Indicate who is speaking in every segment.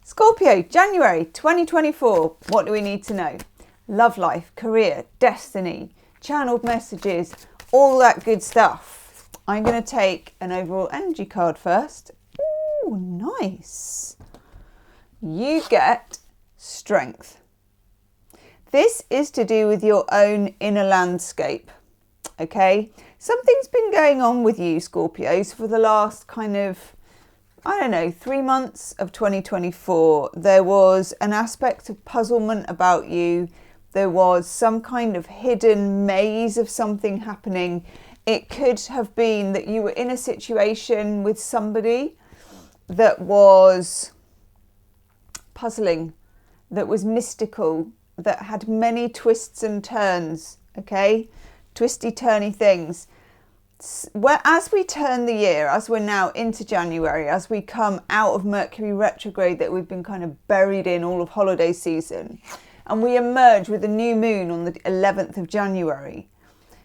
Speaker 1: Scorpio, January 2024. What do we need to know? Love life, career, destiny, channeled messages, all that good stuff. I'm going to take an overall energy card first. Ooh, nice. You get strength. This is to do with your own inner landscape. Okay? Something's been going on with you, Scorpios, for the last 3 months of 2024. There was an aspect of puzzlement about you. There was some kind of hidden maze of something happening. It could have been that you were in a situation with somebody that was puzzling, that was mystical, that had many twists and turns, okay? Twisty, turny things. As we turn the year, as we're now into January, as we come out of Mercury retrograde that we've been kind of buried in all of holiday season, and we emerge with a new moon on the 11th of January.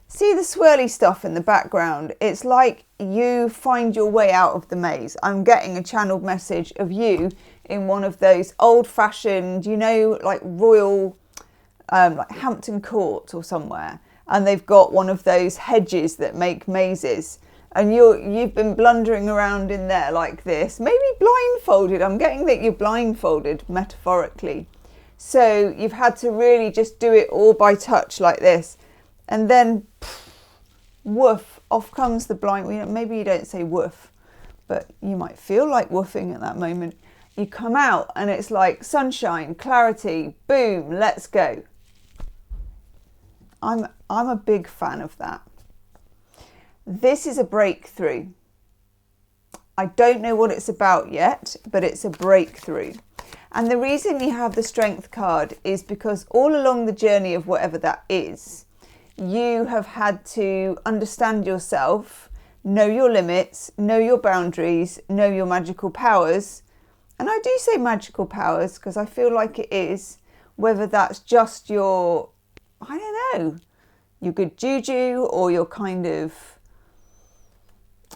Speaker 1: See the swirly stuff in the background? It's like you find your way out of the maze. I'm getting a channeled message of you in one of those old-fashioned, like royal, like Hampton Court or somewhere. And they've got one of those hedges that make mazes. And you've been blundering around in there like this, maybe blindfolded. I'm getting that you're blindfolded, metaphorically. So you've had to really just do it all by touch like this. And then, woof, off comes the blind. Maybe you don't say woof, but you might feel like woofing at that moment. You come out and it's like sunshine, clarity, boom, let's go. I'm a big fan of that. This is a breakthrough. I don't know what it's about yet, but it's a breakthrough. And the reason you have the Strength card is because all along the journey of whatever that is, you have had to understand yourself, know your limits, know your boundaries, know your magical powers. And I do say magical powers because I feel like it is, whether that's just your, your good juju or your kind of...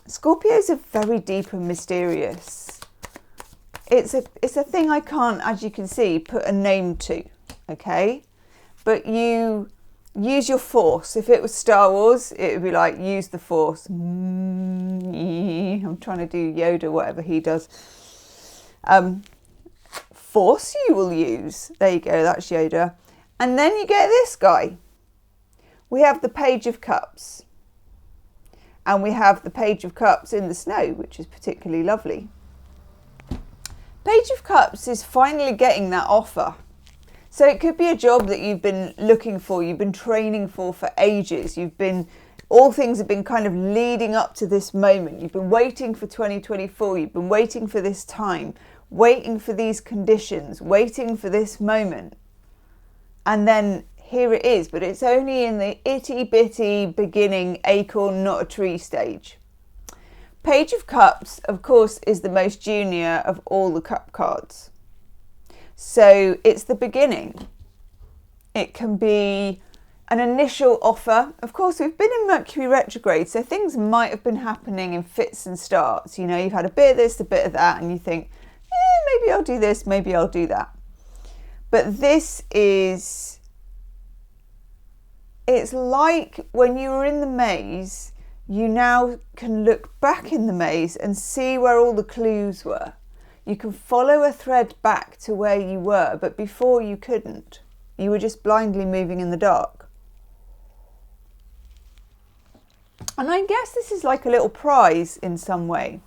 Speaker 1: Scorpios are very deep and mysterious. It's a thing I can't, as you can see, put a name to, okay? But you use your force. If it was Star Wars, it would be like, use the force. I'm trying to do Yoda, whatever he does. Force you will use. There you go, that's Yoda. And then you get this guy. We have the Page of Cups. And we have the Page of Cups in the snow, which is particularly lovely. Page of Cups is finally getting that offer. So it could be a job that you've been looking for, you've been training for ages. All things have been kind of leading up to this moment. You've been waiting for 2024. You've been waiting for this time, waiting for these conditions, waiting for this moment. And then here it is, but it's only in the itty bitty beginning acorn, not a tree stage. Page of Cups, of course, is the most junior of all the cup cards. So it's the beginning. It can be an initial offer. Of course, we've been in Mercury retrograde, so things might have been happening in fits and starts. You've had a bit of this, a bit of that, and you think, maybe I'll do this, maybe I'll do that. But this is... It's like when you were in the maze, you now can look back in the maze and see where all the clues were. You can follow a thread back to where you were, but before you couldn't. You were just blindly moving in the dark. And I guess this is like a little prize in some way,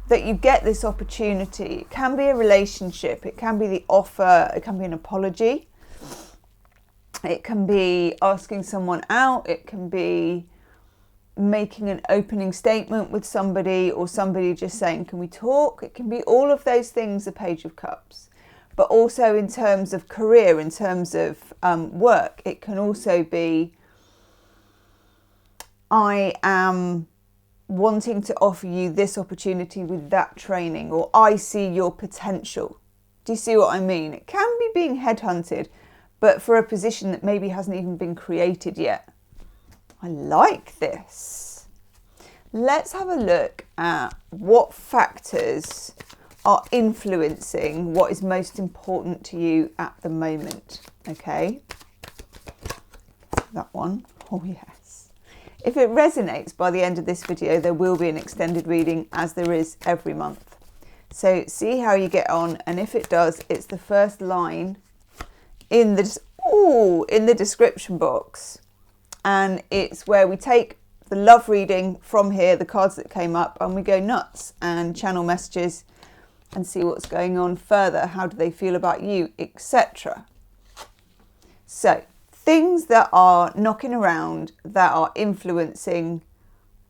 Speaker 1: that you get this opportunity. It can be a relationship, it can be the offer, it can be an apology. It can be asking someone out, it can be making an opening statement with somebody, or somebody just saying, can we talk? It can be all of those things, the Page of Cups. But also in terms of career, in terms of work, it can also be, I am wanting to offer you this opportunity with that training, or I see your potential. Do you see what I mean? It can be being headhunted, but for a position that maybe hasn't even been created yet. I like this. Let's have a look at what factors are influencing what is most important to you at the moment. Okay, that one. Oh yes. If it resonates by the end of this video, there will be an extended reading, as there is every month. So see how you get on, and if it does, it's the first line in the description box, and it's where we take the love reading from here, the cards that came up, and we go nuts and channel messages and see what's going on further. How do they feel about you, etc. So things that are knocking around, that are influencing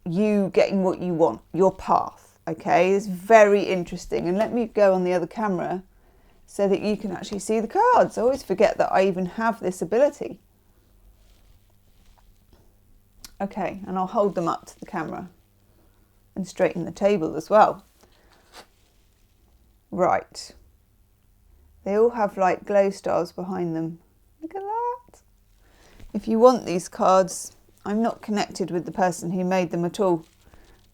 Speaker 1: you getting what you want, your path. Okay, it's very interesting. And let me go on the other camera so that you can actually see the cards. I always forget that I even have this ability. Okay, and I'll hold them up to the camera and straighten the table as well. Right. They all have like glow stars behind them. Look at that. If you want these cards, I'm not connected with the person who made them at all,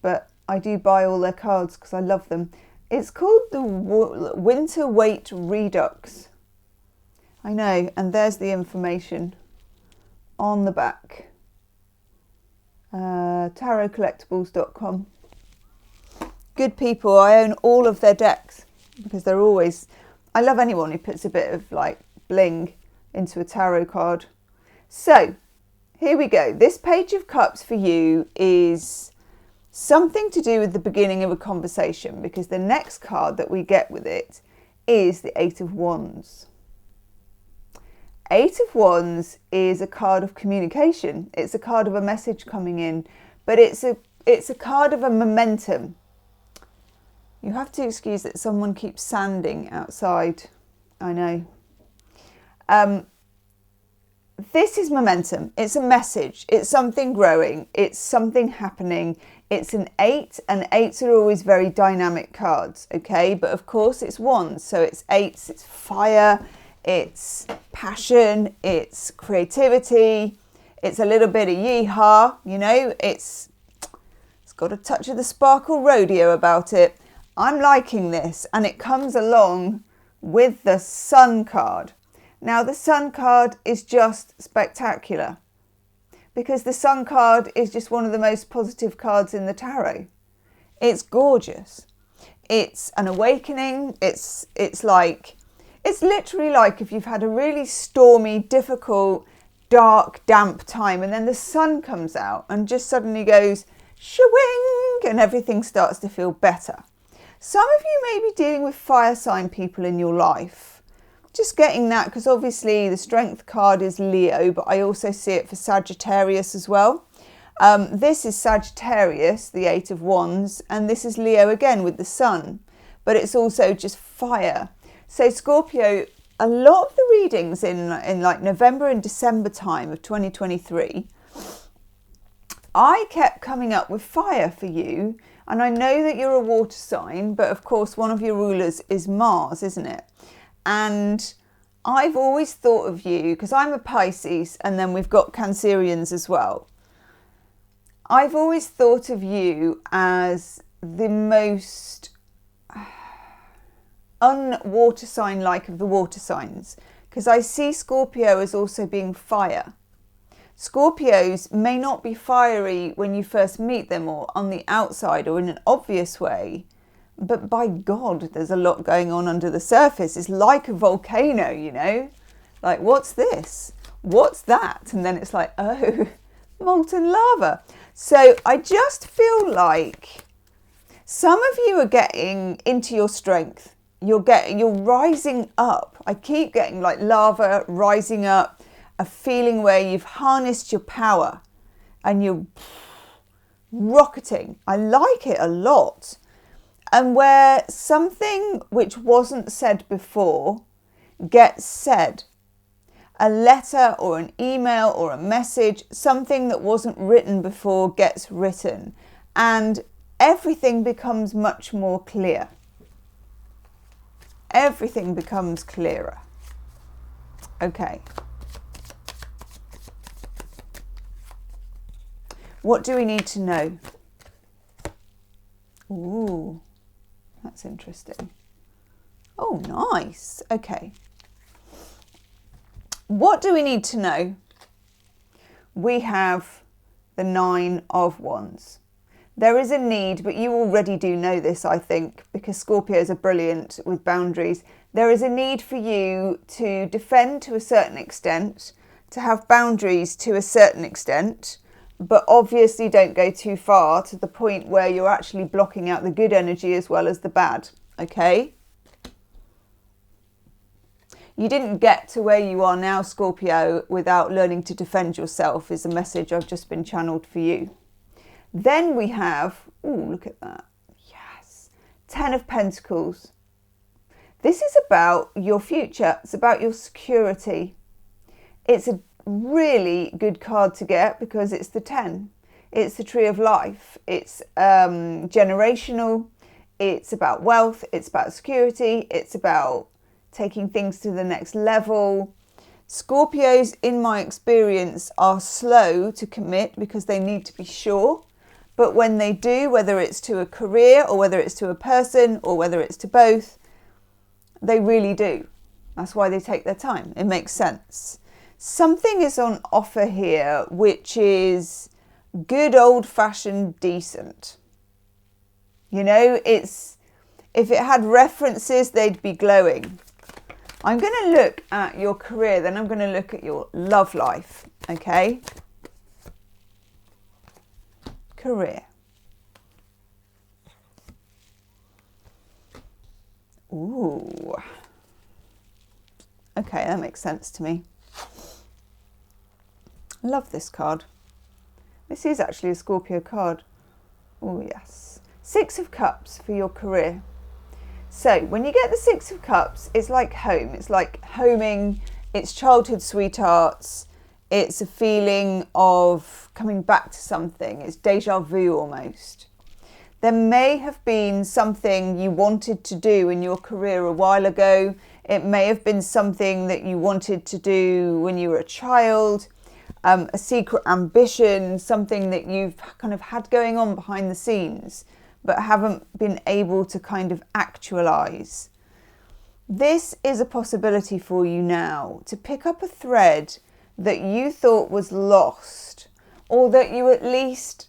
Speaker 1: but I do buy all their cards because I love them. It's called the Winter Weight Redux. I know, and there's the information on the back. tarotcollectibles.com. Good people. I own all of their decks because they're always, I love anyone who puts a bit of like bling into a tarot card. So here we go. This Page of Cups for you is something to do with the beginning of a conversation, because the next card that we get with it is the Eight of Wands. Eight of Wands is a card of communication. It's a card of a message coming in, but it's a card of a momentum. You have to excuse that someone keeps sanding outside. I know. This is momentum. It's a message. It's something growing. It's something happening. It's an 8, and 8s are always very dynamic cards, okay? But of course it's wands, so it's 8s, it's fire, it's passion, it's creativity, it's a little bit of yeehaw, you know, it's got a touch of the Sparkle Rodeo about it. I'm liking this, and it comes along with the Sun card. Now the Sun card is just spectacular, because the Sun card is just one of the most positive cards in the tarot. It's gorgeous. It's an awakening. It's literally like if you've had a really stormy, difficult, dark, damp time, and then the sun comes out and just suddenly goes shwing, and everything starts to feel better. Some of you may be dealing with fire sign people in your life. Just getting that, because obviously the Strength card is Leo, but I also see it for Sagittarius as well. This is Sagittarius, the Eight of Wands, and this is Leo again with the Sun, but it's also just fire. So Scorpio, a lot of the readings in like November and December time of 2023, I kept coming up with fire for you. And I know that you're a water sign, but of course one of your rulers is Mars, isn't it? And I've always thought of you, because I'm a Pisces, and then we've got Cancerians as well. I've always thought of you as the most un-water sign-like of the water signs, because I see Scorpio as also being fire. Scorpios may not be fiery when you first meet them or on the outside or in an obvious way, but by God, there's a lot going on under the surface. It's like a volcano, you know? Like, what's this? What's that? And then it's like, oh, molten lava. So I just feel like some of you are getting into your strength. You're rising up. I keep getting like lava rising up, a feeling where you've harnessed your power and you're rocketing. I like it a lot. And where something which wasn't said before gets said. A letter or an email or a message, something that wasn't written before gets written. And everything becomes much more clear. Everything becomes clearer. Okay. What do we need to know? Ooh. That's interesting. Oh, nice. Okay. What do we need to know? We have the 9 of Wands. There is a need, but you already do know this, I think, because Scorpios are brilliant with boundaries. There is a need for you to defend to a certain extent, to have boundaries to a certain extent, but obviously don't go too far to the point where you're actually blocking out the good energy as well as the bad, okay? You didn't get to where you are now, Scorpio, without learning to defend yourself, is a message I've just been channeled for you. Then we have, oh, look at that. Yes. 10 of Pentacles. This is about your future. It's about your security. It's a really good card to get because it's the 10. It's the tree of life. It's generational. It's about wealth. It's about security. It's about taking things to the next level. Scorpios, in my experience, are slow to commit because they need to be sure. But when they do, whether it's to a career or whether it's to a person or whether it's to both, they really do. That's why they take their time. It makes sense. Something is on offer here, which is good old-fashioned decent. You know, if it had references, they'd be glowing. I'm going to look at your career, then I'm going to look at your love life, okay? Career. Ooh. Okay, that makes sense to me. Love this card. This is actually a Scorpio card. Oh, yes. 6 of Cups for your career. So when you get the 6 of Cups, it's like home. It's like homing. It's childhood sweethearts. It's a feeling of coming back to something. It's deja vu almost. There may have been something you wanted to do in your career a while ago. It may have been something that you wanted to do when you were a child, a secret ambition, something that you've kind of had going on behind the scenes, but haven't been able to kind of actualize. This is a possibility for you now to pick up a thread that you thought was lost, or that you at least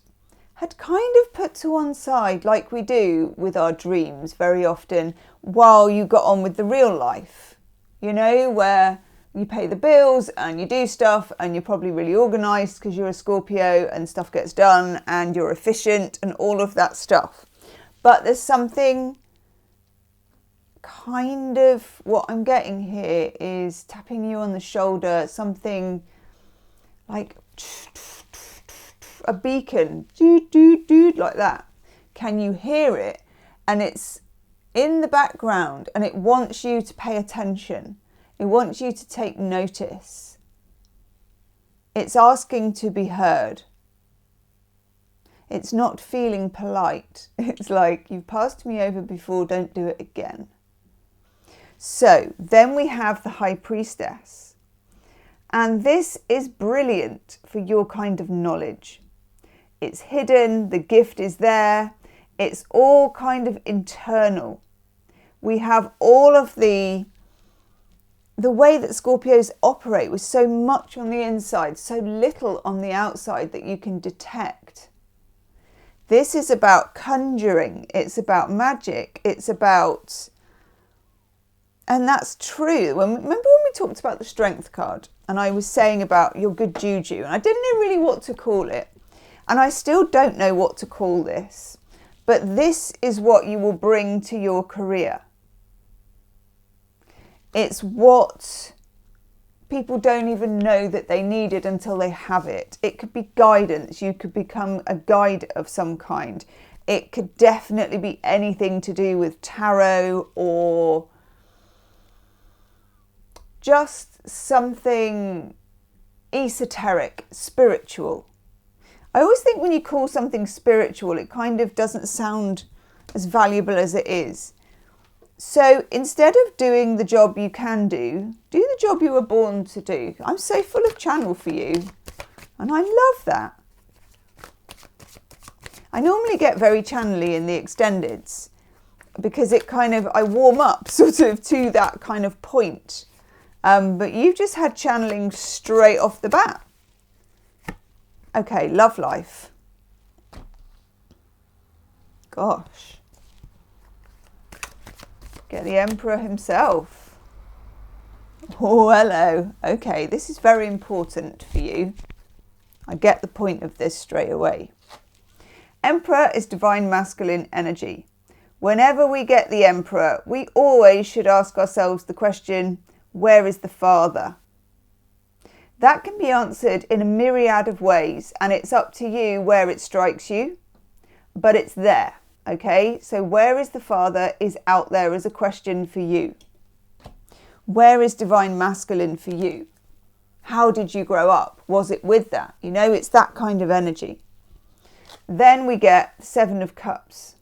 Speaker 1: had kind of put to one side, like we do with our dreams very often, while you got on with the real life, you know, where you pay the bills and you do stuff and you're probably really organized because you're a Scorpio and stuff gets done and you're efficient and all of that stuff. But there's something kind of, what I'm getting here is tapping you on the shoulder, something like a beacon, like that. Can you hear it? And it's in the background and it wants you to pay attention. It wants you to take notice. It's asking to be heard. It's not feeling polite. It's like, you've passed me over before, don't do it again. So then we have the High Priestess. And this is brilliant for your kind of knowledge. It's hidden, the gift is there. It's all kind of internal. We have all of the way that Scorpios operate with so much on the inside, so little on the outside that you can detect. This is about conjuring. It's about magic. It's about... And that's true. Remember when we talked about the Strength card and I was saying about your good juju, and I didn't know really what to call it. And I still don't know what to call this. But this is what you will bring to your career. It's what people don't even know that they need it until they have it. It could be guidance. You could become a guide of some kind. It could definitely be anything to do with tarot or just something esoteric, spiritual. I always think when you call something spiritual, it kind of doesn't sound as valuable as it is. So instead of doing the job you can do the job you were born to do. I'm so full of channel for you. And I love that. I normally get very channely in the extendeds. because it kind of, I warm up sort of to that kind of point. But you've just had channeling straight off the bat. Okay, love life. Gosh. Get the Emperor himself. Oh, hello. Okay, this is very important for you. I get the point of this straight away. Emperor is divine masculine energy. Whenever we get the Emperor, we always should ask ourselves the question, where is the Father? That can be answered in a myriad of ways, and it's up to you where it strikes you, but it's there, okay? So where is the Father is out there as a question for you. Where is divine masculine for you? How did you grow up? Was it with that? You know, it's that kind of energy. Then we get the Seven of Cups.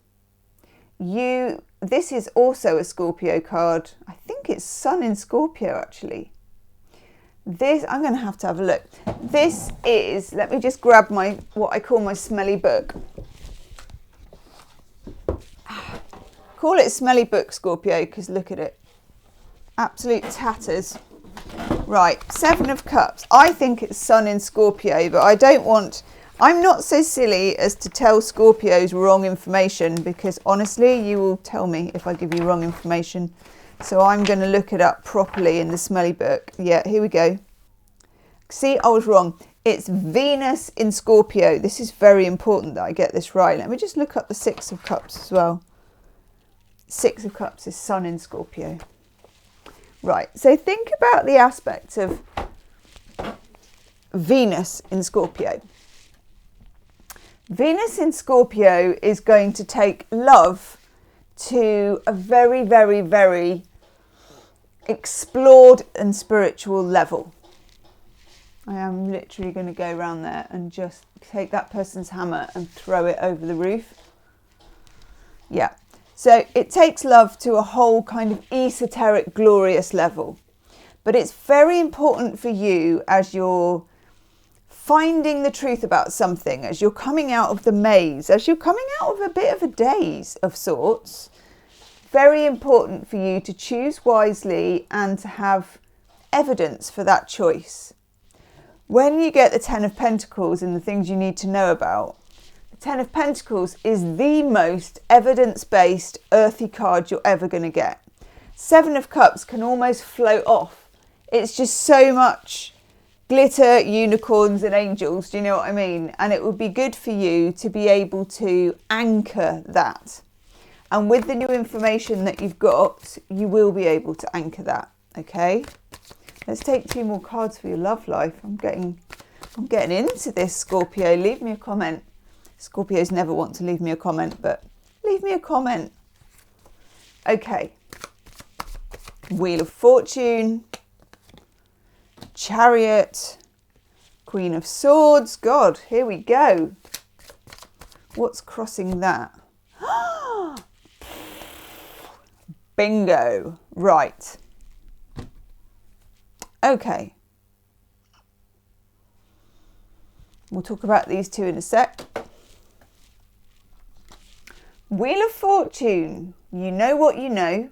Speaker 1: This is also a Scorpio card. I think it's Sun in Scorpio, actually. This, I'm going to have a look. This is, let me just grab what I call my smelly book. Call it smelly book, Scorpio, because look at it. Absolute tatters. Right, Seven of Cups. I think it's Sun in Scorpio, but I'm not so silly as to tell Scorpios wrong information, because honestly, you will tell me if I give you wrong information. So I'm going to look it up properly in the smelly book. Yeah, here we go. See, I was wrong. It's Venus in Scorpio. This is very important that I get this right. Let me just look up the Six of Cups as well. Six of Cups is Sun in Scorpio. Right, so think about the aspects of Venus in Scorpio. Venus in Scorpio is going to take love to a very, very, very explored and spiritual level. I am literally going to go around there and just take that person's hammer and throw it over the roof. Yeah. So it takes love to a whole kind of esoteric, glorious level. But it's very important for you as you're finding the truth about something, as you're coming out of the maze, as you're coming out of a bit of a daze of sorts. Very important for you to choose wisely and to have evidence for that choice. When you get the Ten of Pentacles and the things you need to know about, the Ten of Pentacles is the most evidence-based earthy card you're ever going to get. Seven of Cups can almost float off. It's just so much glitter, unicorns and angels, do you know what I mean? And it would be good for you to be able to anchor that. And with the new information that you've got, you will be able to anchor that, okay? Let's take two more cards for your love life. I'm getting into this, Scorpio. Leave me a comment. Scorpios never want to leave me a comment, but leave me a comment. Okay. Wheel of Fortune. Chariot. Queen of Swords. God, here we go. What's crossing that? Bingo. Right. Okay. We'll talk about these two in a sec. Wheel of Fortune. You know what you know.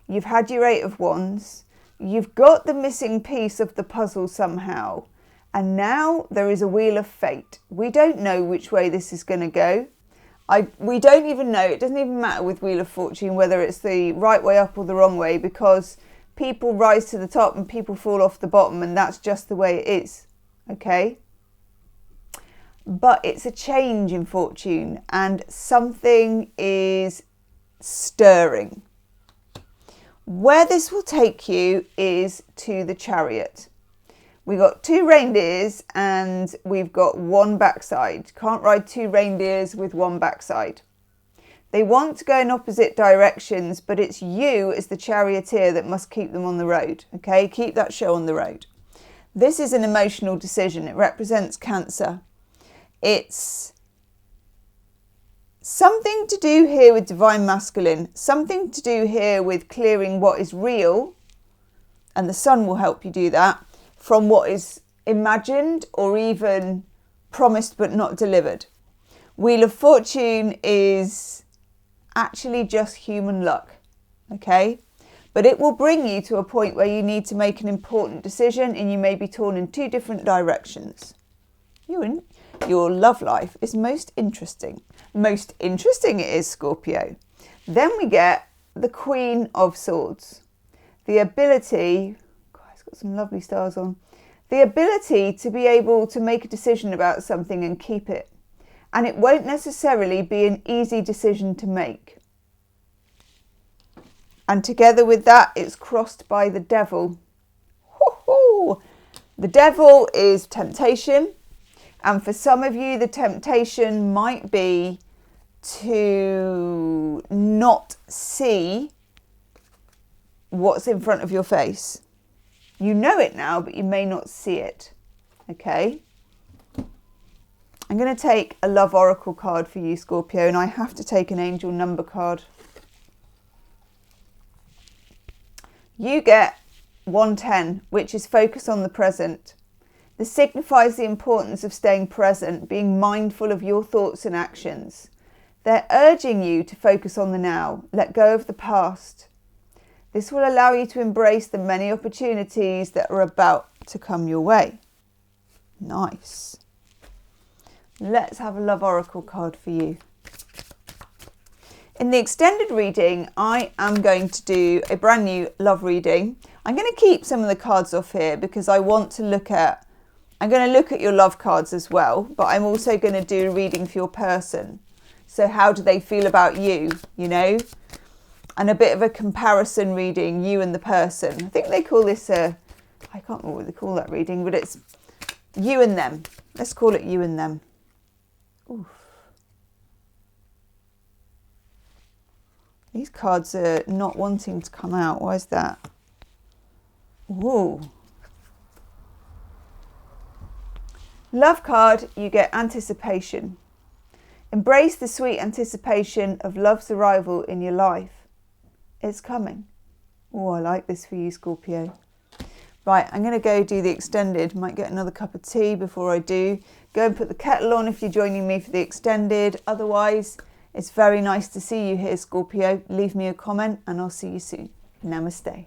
Speaker 1: You've had your Eight of Wands. You've got the missing piece of the puzzle somehow. And now there is a Wheel of Fate. We don't know which way this is going to go. We don't even know. It doesn't even matter with Wheel of Fortune whether it's the right way up or the wrong way, because people rise to the top and people fall off the bottom, and that's just the way it is. Okay? But it's a change in fortune and something is stirring. Where this will take you is to the Chariot. We've got two reindeers and we've got one backside. Can't ride two reindeers with one backside. They want to go in opposite directions, but it's you as the charioteer that must keep them on the road. Okay, keep that show on the road. This is an emotional decision. It represents Cancer. It's something to do here with divine masculine, something to do here with clearing what is real, and the sun will help you do that, from what is imagined or even promised but not delivered. Wheel of Fortune is actually just human luck, okay? But it will bring you to a point where you need to make an important decision and you may be torn in two different directions. Your love life is most interesting. Most interesting it is, Scorpio. Then we get the Queen of Swords. The ability, God, it's got some lovely stars on. The ability to be able to make a decision about something and keep it. And it won't necessarily be an easy decision to make. And together with that, it's crossed by the Devil. Ho-ho! The Devil is temptation. And for some of you, the temptation might be to not see what's in front of your face. You know it now, but you may not see it. Okay? I'm going to take a love oracle card for you, Scorpio, and I have to take an angel number card. You get 110, which is focus on the present. This signifies the importance of staying present, being mindful of your thoughts and actions. They're urging you to focus on the now, let go of the past. This will allow you to embrace the many opportunities that are about to come your way. Nice. Let's have a love oracle card for you. In the extended reading, I am going to do a brand new love reading. I'm going to keep some of the cards off here because I want to look at, I'm going to look at your love cards as well, but I'm also going to do a reading for your person. So how do they feel about you, you know? And a bit of a comparison reading, you and the person. I think they call this I can't remember what they call that reading, but it's you and them. Let's call it you and them. Oof. These cards are not wanting to come out. Why is that? Ooh. Love card, you get anticipation. Embrace the sweet anticipation of love's arrival in your life. It's coming. Oh, I like this for you, Scorpio. Right, I'm going to go do the extended. Might get another cup of tea before I do. Go and put the kettle on if you're joining me for the extended. Otherwise, it's very nice to see you here, Scorpio. Leave me a comment and I'll see you soon. Namaste.